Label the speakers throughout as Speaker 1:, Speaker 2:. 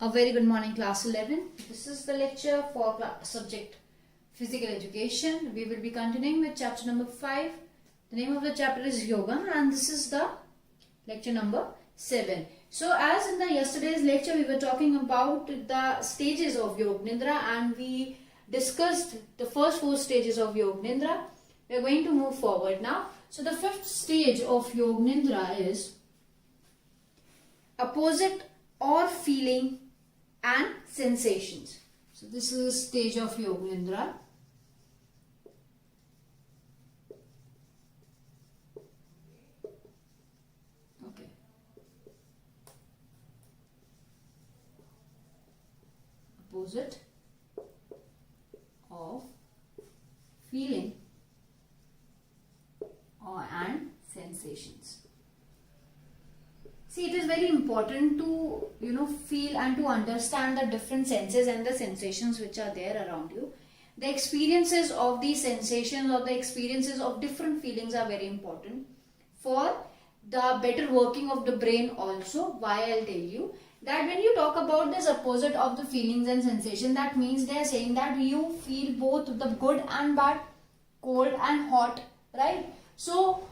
Speaker 1: A very good morning, class 11. This is the lecture for subject physical education. We will be continuing with chapter number 5. The name of the chapter is yoga, and this is the lecture number 7. So as in the yesterday's lecture, we were talking about the stages of Yoga Nidra, and we discussed the first 4 stages of Yoga Nidra. We are going to move forward now. So the 5th stage of Yoga Nidra is opposite or feeling and sensations. So this is the stage of Yoga Nidra. Okay. Opposite of feeling and sensations. See, it is very important to feel and to understand the different senses and the sensations which are there around you. The experiences of these sensations or the experiences of different feelings are very important for the better working of the brain also. Why I'll tell you that when you talk about this opposite of the feelings and sensation, that means they are saying that you feel both the good and bad, cold and hot, right? So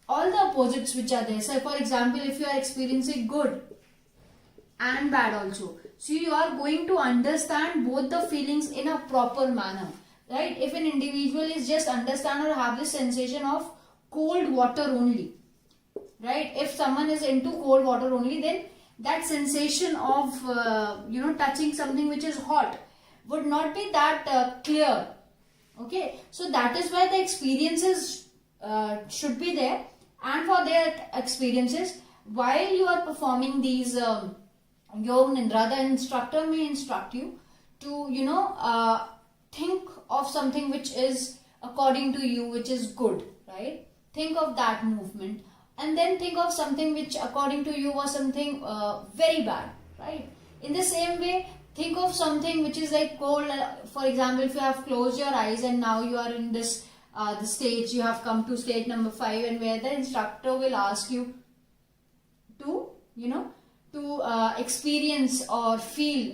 Speaker 1: all the opposites which are there. So for example, if you are experiencing good and bad also, so you are going to understand both the feelings in a proper manner, right? If an individual is just understand or have the sensation of cold water only, right? If someone is into cold water only, then that sensation of touching something which is hot would not be that clear. Okay, so that is why the experiences should be there. And for their experiences, while you are performing these Yoga Nidra, the instructor may instruct you to, think of something which is according to you, which is good, right? Think of that movement, and then think of something which according to you was something very bad, right? In the same way, think of something which is like cold. For example, if you have closed your eyes and now you are in this the stage, you have come to stage number 5, and where the instructor will ask you to experience or feel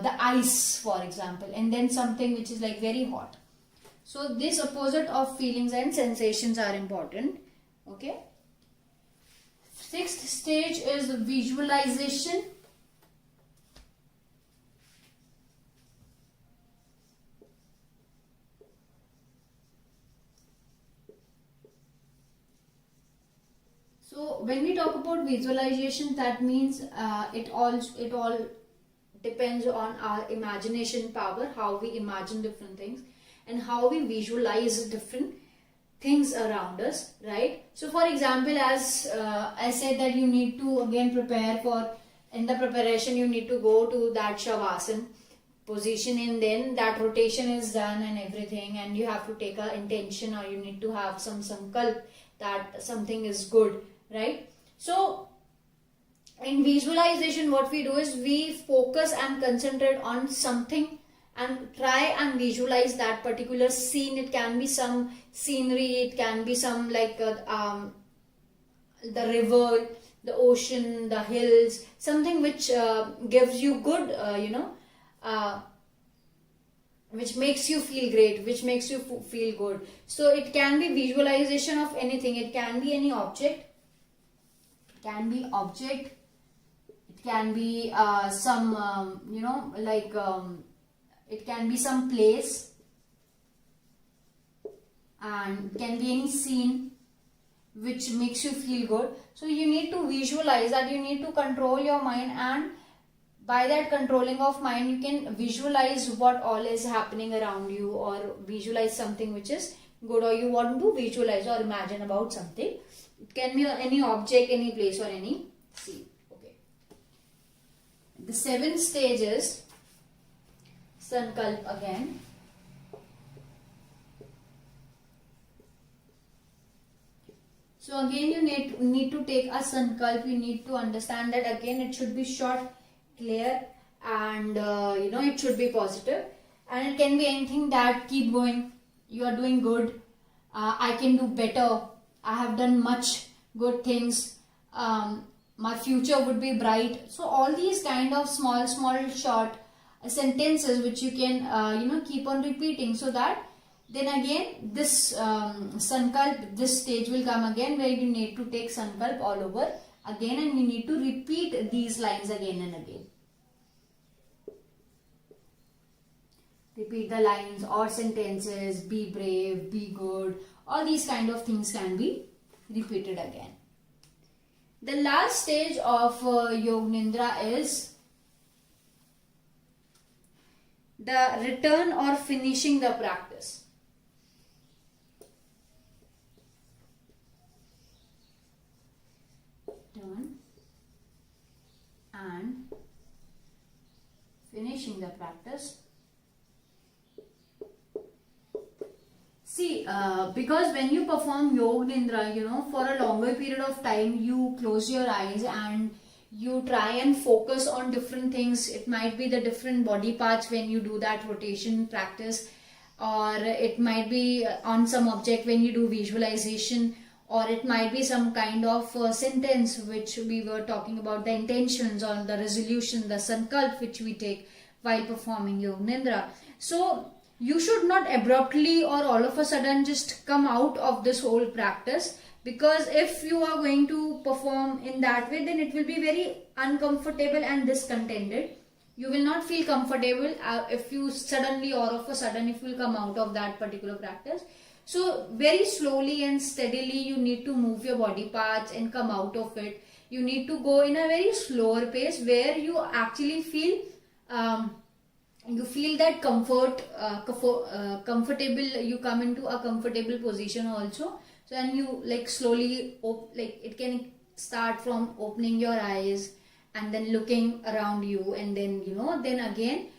Speaker 1: the ice, for example, and then something which is like very hot. So this opposite of feelings and sensations are important. Okay. 6th stage is visualization. So when we talk about visualization, that means it all depends on our imagination power, how we imagine different things and how we visualize different things around us, right? So for example, as I said that you need to again prepare for, in the preparation you need to go to that Shavasana position, and then that rotation is done and everything, and you have to take an intention, or you need to have some sankalp that something is good, right? So in visualization, what we do is we focus and concentrate on something and try and visualize that particular scene. It can be some scenery, it can be some like the river, the ocean, the hills, something which gives you good which makes you feel great, which makes you feel good. So it can be visualization of anything. It can be any object. It can be object. It can be some it can be some place, and it can be any scene which makes you feel good. So you need to visualize that. You need to control your mind, and by that controlling of mind, you can visualize what all is happening around you, or visualize something which is good, or you want to visualize or imagine about something. It can be any object, any place, or any scene. Okay. The 7th stage is Sankalp again. So again you need to take a Sankalp. You need to understand that again it should be short, clear, and it should be positive, and it can be anything that keep going, you are doing good, I can do better, I have done much good things, my future would be bright. So all these kind of small short sentences which you can keep on repeating, so that then again this sankalp, this stage will come again where you need to take sankalp all over again, and you need to repeat these lines again and again. Repeat the lines or sentences, be brave, be good, all these kind of things can be repeated again. The last stage of Yog Nidra is the return or finishing the practice. Return and finishing the practice. See, because when you perform Yog Nidra, for a longer period of time, you close your eyes and you try and focus on different things. It might be the different body parts when you do that rotation practice, or it might be on some object when you do visualization, or it might be some kind of sentence which we were talking about, the intentions or the resolution, the sankalp which we take while performing Yog Nidra. So you should not abruptly or all of a sudden just come out of this whole practice, because if you are going to perform in that way, then it will be very uncomfortable and discontented. You will not feel comfortable if you suddenly or of a sudden if you will come out of that particular practice. So very slowly and steadily you need to move your body parts and come out of it. You need to go in a very slower pace where you actually feel that comfortable, you come into a comfortable position also. So and you like slowly it can start from opening your eyes and then looking around you, and then then again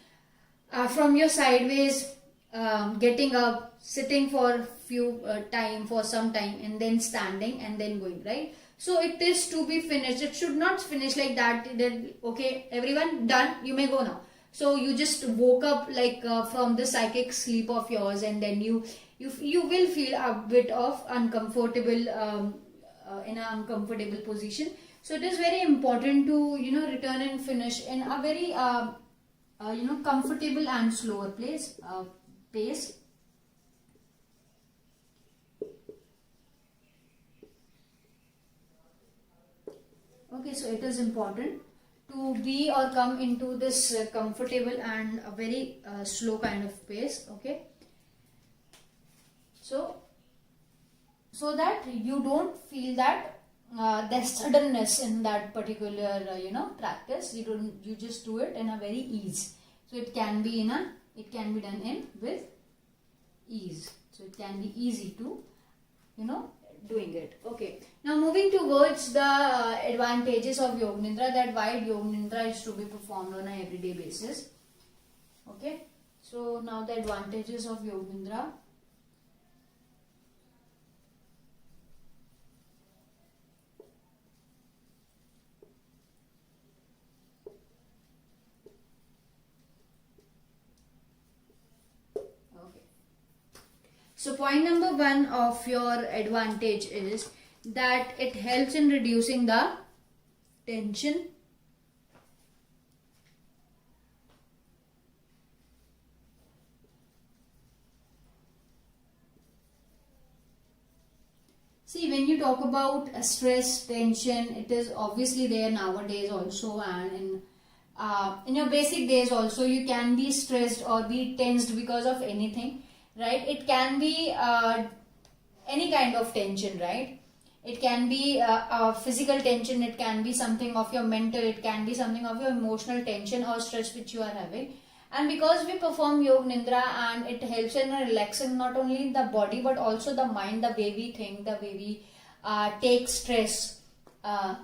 Speaker 1: from your sideways, getting up, sitting for some time, and then standing and then going, right? So it is to be finished. It should not finish like that. Then okay, everyone done, you may go now. So you just woke up from the psychic sleep of yours, and then you will feel a bit of uncomfortable in an uncomfortable position. So it is very important to return and finish in a very comfortable and slower pace. Okay, so it is important to be or come into this comfortable and a very slow kind of pace. Okay, so that you don't feel that the suddenness in that particular practice. You just do it in a very ease. So it can be done with ease. So it can be easy to doing it. Okay, now moving towards the advantages of Yog Nidra, that why Yog Nidra is to be performed on an everyday basis. Okay, so now the advantages of Yog Nidra. So point number 1 of your advantage is that it helps in reducing the tension. See, when you talk about stress, tension, it is obviously there nowadays also, and in your basic days also you can be stressed or be tensed because of anything. Right? It can be any kind of tension, right? It can be a physical tension, it can be something of your mental, it can be something of your emotional tension or stress which you are having. And because we perform Yog Nidra, and it helps in relaxing not only the body but also the mind, the way we think, the way we take stress.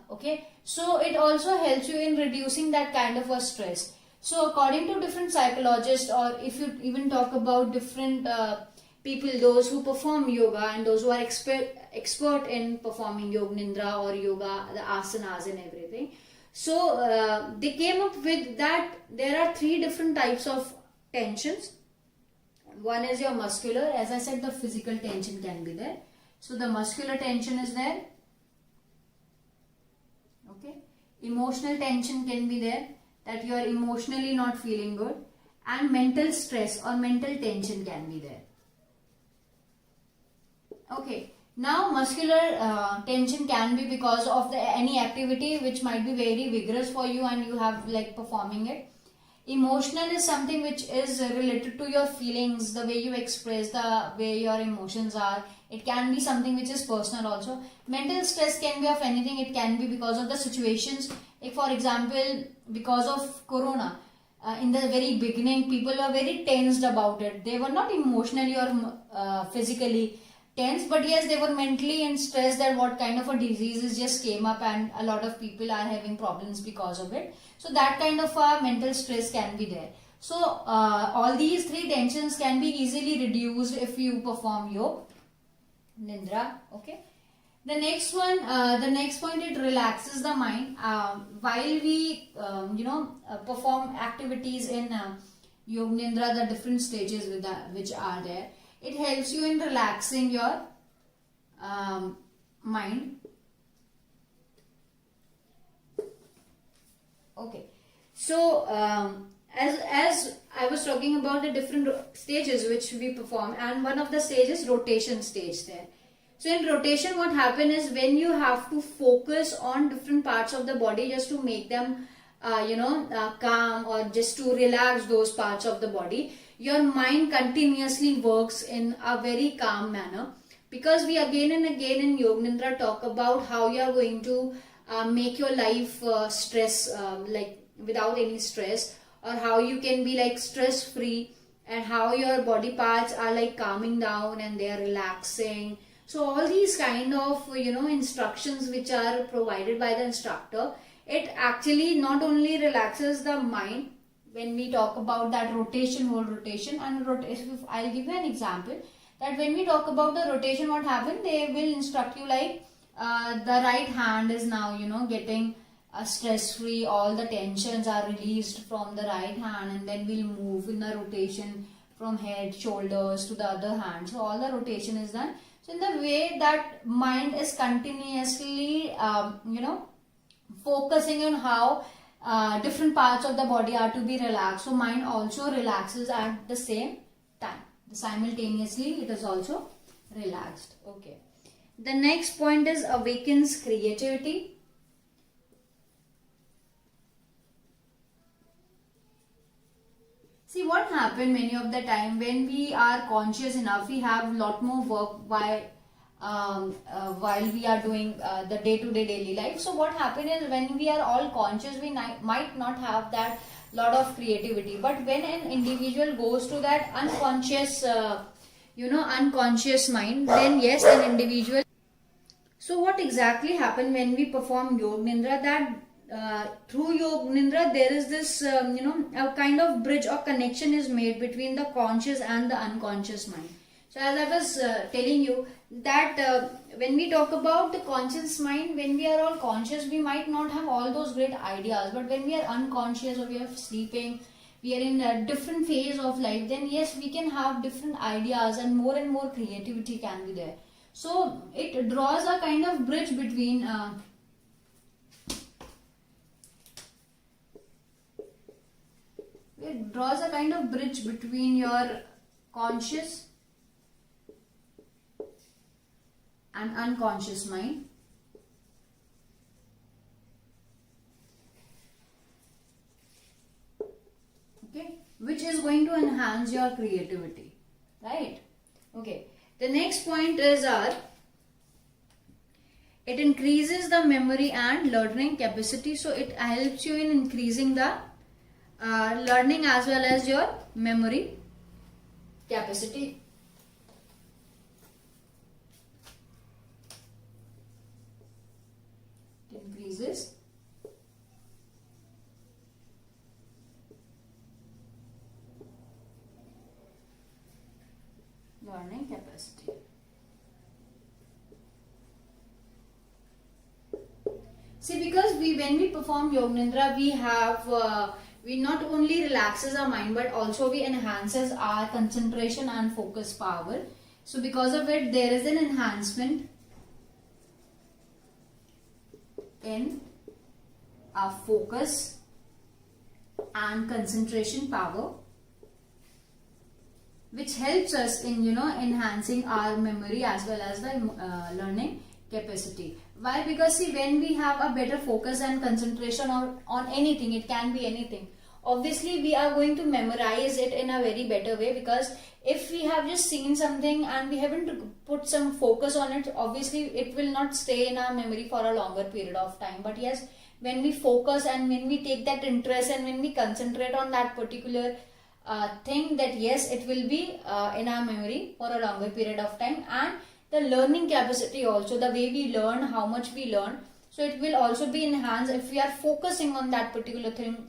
Speaker 1: Okay, so it also helps you in reducing that kind of a stress. So according to different psychologists, or if you even talk about different people, those who perform yoga and those who are expert in performing Yog Nidra or yoga, the asanas and everything. So they came up with that there are 3 different types of tensions. One is your muscular. As I said, the physical tension can be there. So the muscular tension is there. Okay. Emotional tension can be there, that you are emotionally not feeling good, and mental stress or mental tension can be there. Okay, now muscular tension can be because of any activity which might be very vigorous for you and you have like performing it. Emotional is something which is related to your feelings, the way you express, the way your emotions are. It can be something which is personal also. Mental stress can be of anything. It can be because of the situations. Like for example, because of corona, in the very beginning, people were very tensed about it. They were not emotionally or physically tense, but yes, they were mentally in stress that what kind of a diseases just came up and a lot of people are having problems because of it. So that kind of a mental stress can be there. So all these three tensions can be easily reduced if you perform Yog Nidra. Okay. The next one, the next point, it relaxes the mind. While we, perform activities in Yog Nidra, the different stages which are there, it helps you in relaxing your mind. Okay, so as I was talking about the different stages which we perform, and one of the stages rotation stage there. So in rotation, what happens is when you have to focus on different parts of the body just to make them, calm, or just to relax those parts of the body, your mind continuously works in a very calm manner. Because we again and again in Yog Nidra talk about how you are going to make your life stress, like without any stress, or how you can be like stress free, and how your body parts are like calming down and they are relaxing. So all these kind of instructions which are provided by the instructor, it actually not only relaxes the mind when we talk about that rotation, whole rotation. And rotation, I'll give you an example that when we talk about the rotation, what happened, they will instruct you like the right hand is now getting stress free, all the tensions are released from the right hand, and then we'll move in the rotation from head, shoulders to the other hand. So all the rotation is done. So in the way that mind is continuously focusing on how different parts of the body are to be relaxed. So mind also relaxes at the same time. Simultaneously it is also relaxed. Okay. The next point is awakens creativity. See what happens many of the time when we are conscious enough, we have a lot more work while we are doing the day-to-day daily life. So what happens is when we are all conscious, we might not have that lot of creativity. But when an individual goes to that unconscious, unconscious mind, then yes, an individual. So what exactly happened when we perform Yog Nidra? That through Yog Nidra, there is this, a kind of bridge or connection is made between the conscious and the unconscious mind. So as I was telling you that when we talk about the conscious mind, when we are all conscious, we might not have all those great ideas. But when we are unconscious or we are sleeping, we are in a different phase of life, then yes, we can have different ideas and more creativity can be there. So it draws a kind of bridge between your conscious and unconscious mind. Okay, which is going to enhance your creativity, right? Okay, the next point is it increases the memory and learning capacity. So it helps you in increasing the learning as well as your memory capacity. It increases learning capacity. See, because when we perform Yog Nidra, we not only relaxes our mind, but also we enhances our concentration and focus power. So because of it, there is an enhancement in our focus and concentration power, which helps us in enhancing our memory as well as the learning capacity. Why? Because see, when we have a better focus and concentration on anything, it can be anything, obviously we are going to memorize it in a very better way. Because if we have just seen something and we haven't put some focus on it, obviously it will not stay in our memory for a longer period of time. But yes, when we focus and when we take that interest and when we concentrate on that particular thing, that yes, it will be in our memory for a longer period of time. And the learning capacity also, the way we learn, how much we learn, so it will also be enhanced if we are focusing on that particular thing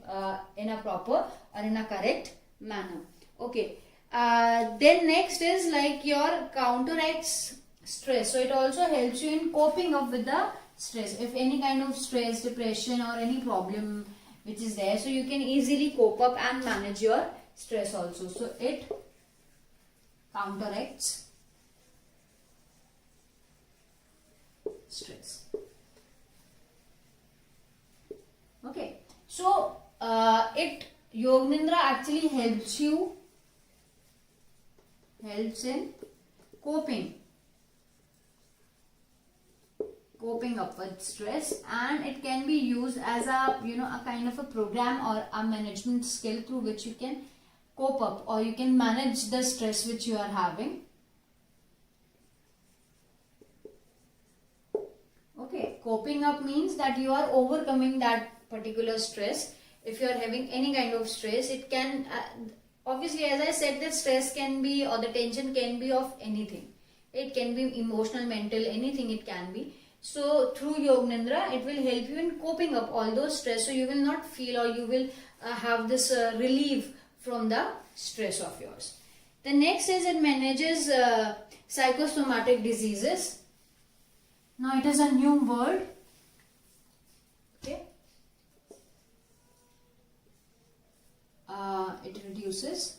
Speaker 1: in a proper or in a correct manner. Okay. Then next is like your counteracts stress. So it also helps you in coping up with the stress. If any kind of stress, depression or any problem which is there, so you can easily cope up and manage your stress also. So it counteracts stress. Okay, so Yog Nidra actually helps in coping up with stress, and it can be used as a a kind of a program or a management skill through which you can cope up or you can manage the stress which you are having. Okay, coping up means that you are overcoming that particular stress. If you are having any kind of stress, it can obviously, as I said, the stress can be or the tension can be of anything. It can be emotional, mental, anything it can be. So through Yog Nidra, it will help you in coping up all those stress. So you will not feel or you will have this relief from the stress of yours. The next is it manages psychosomatic diseases. Now it is a new word. Okay. It reduces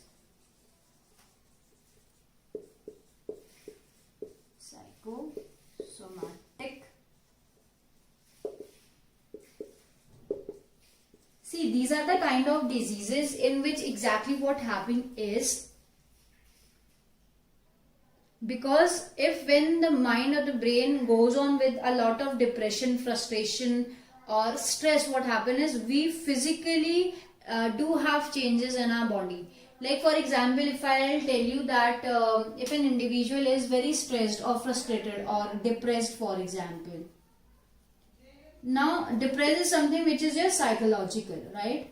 Speaker 1: psychosomatic. See, these are the kind of diseases in which exactly what happening is, because if when the mind or the brain goes on with a lot of depression, frustration or stress, what happens is we physically do have changes in our body. Like for example, if I'll tell you that if an individual is very stressed or frustrated or depressed, for example. Now depressed is something which is just psychological, right?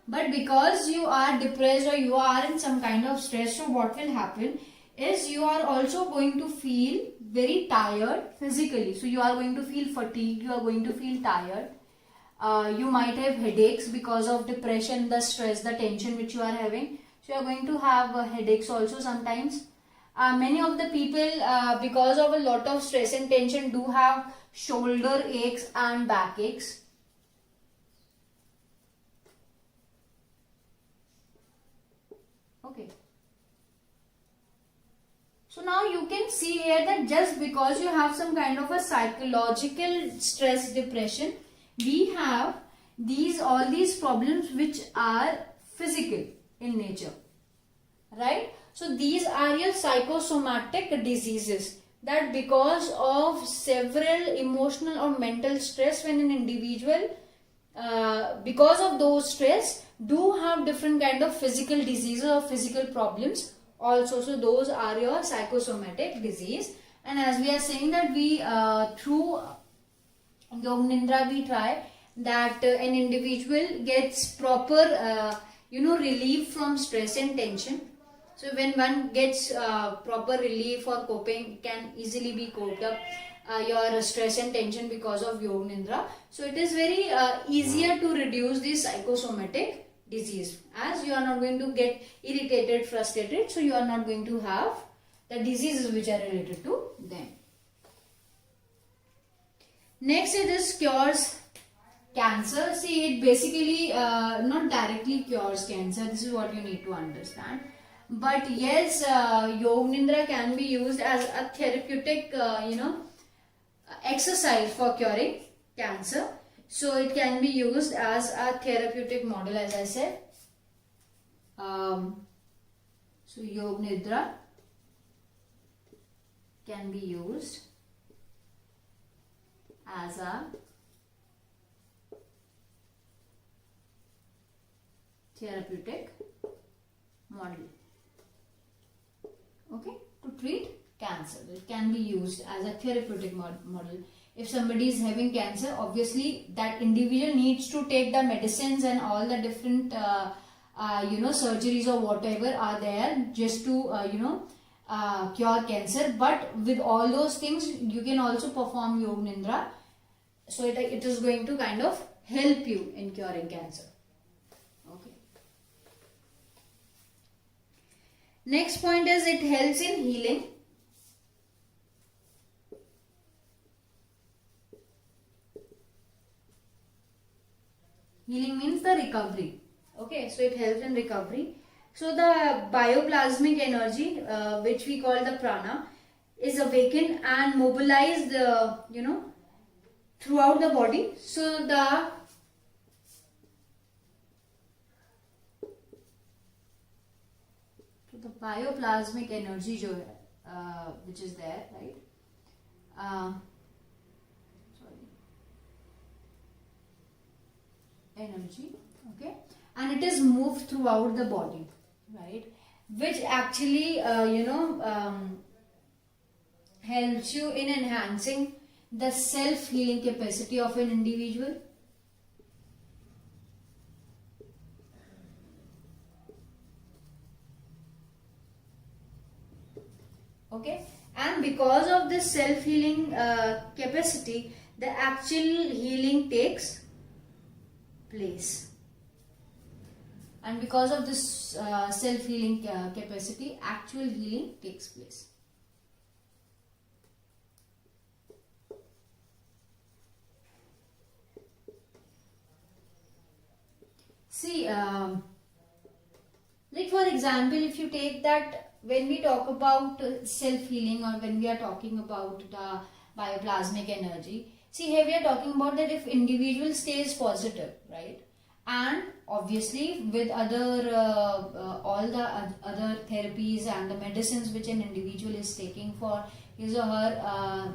Speaker 1: But because you are depressed or you are in some kind of stress, so what will happen is you are also going to feel very tired physically. So you are going to feel fatigued, you are going to feel tired. You might have headaches because of depression, the stress, the tension which you are having. So you are going to have headaches also sometimes. Many of the people because of a lot of stress and tension do have shoulder aches and back aches. Okay. So now you can see here that just because you have some kind of a psychological stress, depression, we have all these problems which are physical in nature, right? So these are your psychosomatic diseases, that because of several emotional or mental stress, when an individual because of those stress do have different kind of physical diseases or physical problems also. So those are your psychosomatic disease. And as we are saying that we through Yog Nidra we try that an individual gets proper relief from stress and tension. So when one gets proper relief or coping, can easily be coped up your stress and tension because of Yog Nidra. So it is very easier to reduce this psychosomatic disease, as you are not going to get irritated, frustrated, so you are not going to have the diseases which are related to them. Next it is cures cancer. See, it basically not directly cures cancer, this is what you need to understand. But yes, Yog Nidra can be used as a therapeutic exercise for curing cancer. So it can be used as a therapeutic model, as I said. So Yog Nidra can be used as a therapeutic model, okay, to treat cancer. It can be used as a therapeutic model. If somebody is having cancer, obviously that individual needs to take the medicines and all the different surgeries or whatever are there just to cure cancer. But with all those things, you can also perform Yog Nidra, so it is going to kind of help you in curing cancer. Okay. Next point is it helps in healing. Healing means the recovery. Okay, so it helps in recovery. So the bioplasmic energy, which we call the prana, is awakened and mobilized, throughout the body. So the bioplasmic energy which is there, right? Energy, okay, and it is moved throughout the body, right, which actually helps you in enhancing the self-healing capacity of an individual. Okay, and because of this self-healing capacity, the actual healing takes place. And because of this self-healing capacity, actual healing takes place. See, like for example, if you take that, when we talk about self-healing or when we are talking about the bioplasmic energy, see here we are talking about that if individual stays positive, right? And obviously with other all the other therapies and the medicines which an individual is taking for his or her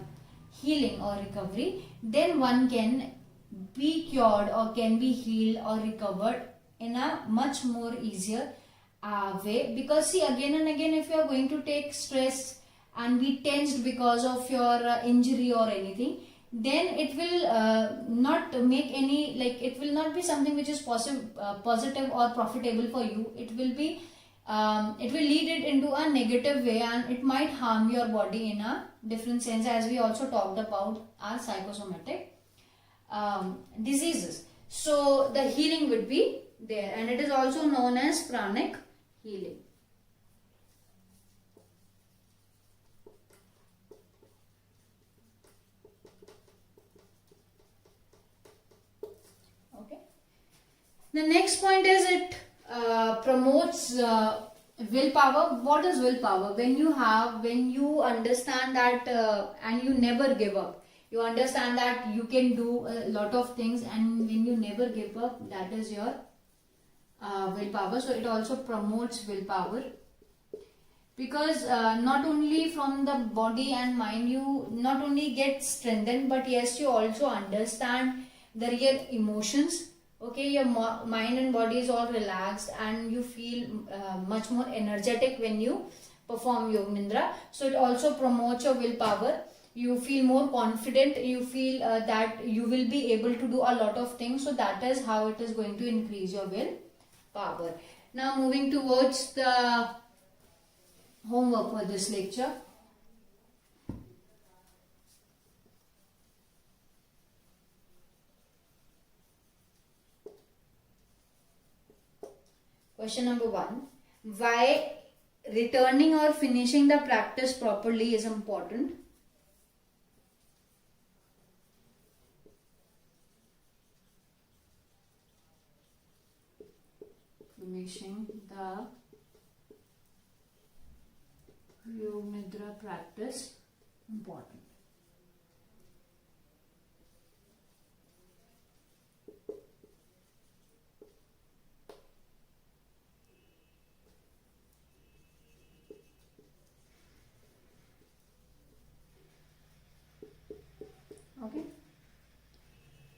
Speaker 1: healing or recovery, then one can be cured or can be healed or recovered in a much more easier way. Because see, again and again, if you are going to take stress and be tensed because of your injury or anything, then it will not make any, like it will not be something which is positive or profitable for you. It will be it will lead it into a negative way, and it might harm your body in a different sense, as we also talked about our psychosomatic diseases. So the healing would be there, and it is also known as pranic healing. Okay. The next point is it promotes willpower. What is willpower? When you understand that and you never give up. You understand that you can do a lot of things, and when you never give up, that is your willpower. So it also promotes willpower, because not only from the body and mind you not only get strengthened, but yes, you also understand the real emotions. Okay, your mind and body is all relaxed, and you feel much more energetic when you perform Yog Nidra. So it also promotes your willpower. You feel more confident, you feel that you will be able to do a lot of things. So that is how it is going to increase your willpower. Now moving towards the homework for this lecture. Question number 1. Why returning or finishing the practice properly is important? Finishing the Yog Nidra practice important.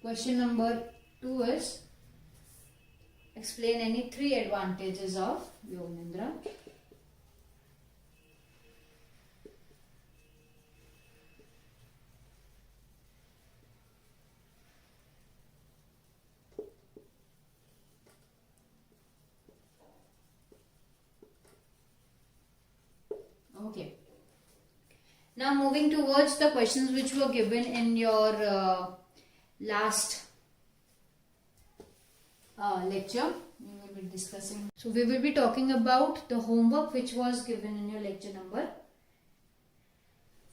Speaker 1: Question number 2 is explain any 3 advantages of Yog Nidra. Okay. Now moving towards the questions which were given in your last lecture, we will be discussing. So we will be talking about the homework which was given in your lecture number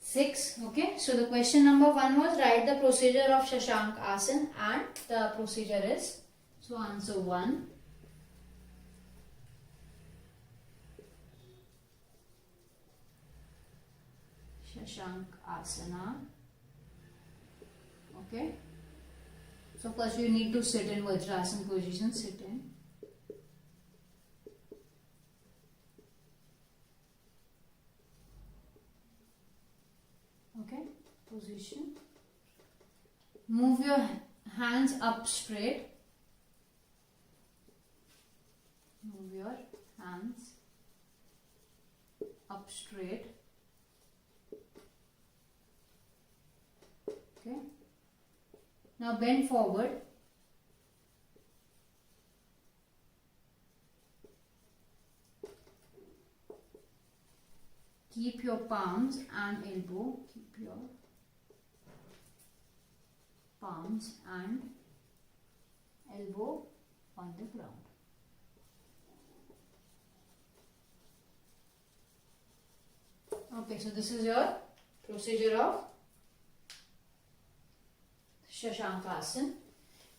Speaker 1: 6. Okay. So the question number 1 was write the procedure of Shashank Asan, and the procedure is, so answer 1. Shashank Asana. Okay. So first you need to sit in Vajrasana position. Sit in. Okay. Position. Move your hands up straight. Move your hands up straight. Okay. Now bend forward. Keep your palms and elbow. Keep your palms and elbow on the ground. Okay, so this is your procedure of Shashank Asan.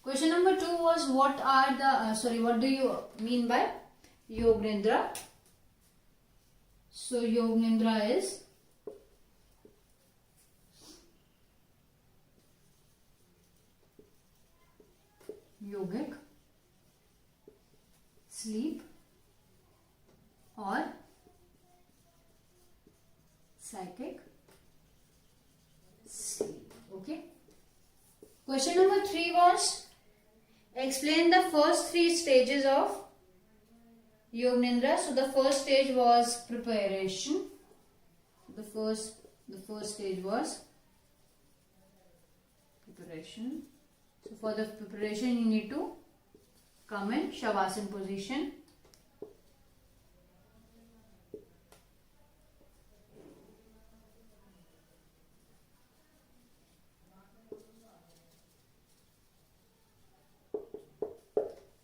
Speaker 1: Question number 2 was what are the what do you mean by Yog Nidra? So Yog Nidra is yogic sleep or psychic sleep. Okay. Question number 3 was explain the first 3 stages of Yog Nidra. So the first stage was preparation. The first stage was preparation. So for the preparation you need to come in Shavasana position.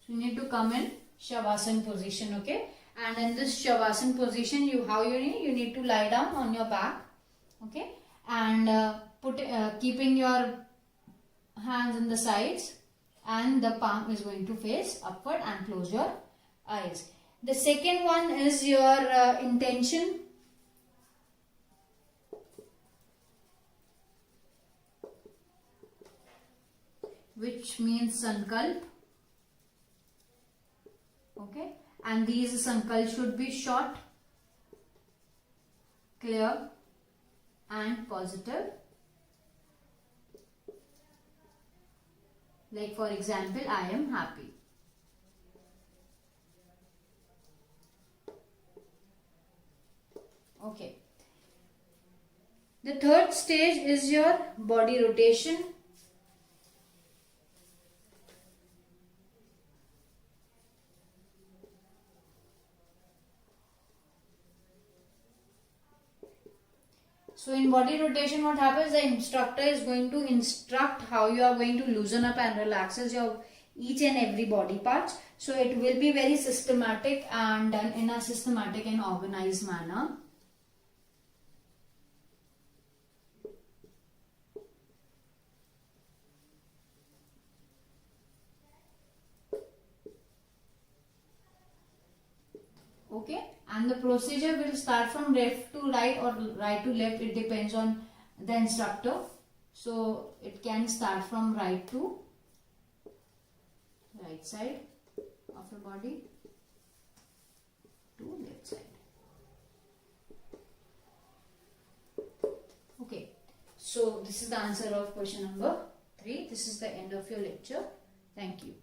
Speaker 1: You need to come in Shavasana position, okay? And in this Shavasana position, you need to lie down on your back, okay? And keeping your hands in the sides, and the palm is going to face upward, and close your eyes. The second one is your intention. Which means sankalp. Okay, and these sankalp should be short, clear and positive. Like for example, I am happy. Okay. The third stage is your body rotation. So in body rotation, what happens? The instructor is going to instruct how you are going to loosen up and relaxes your each and every body part. So it will be very systematic and done in a systematic and organized manner. Okay, and the procedure will start from left to right or right to left. It depends on the instructor. So it can start from right to right side of the body to left side. Okay, so this is the answer of question number 3. This is the end of your lecture. Thank you.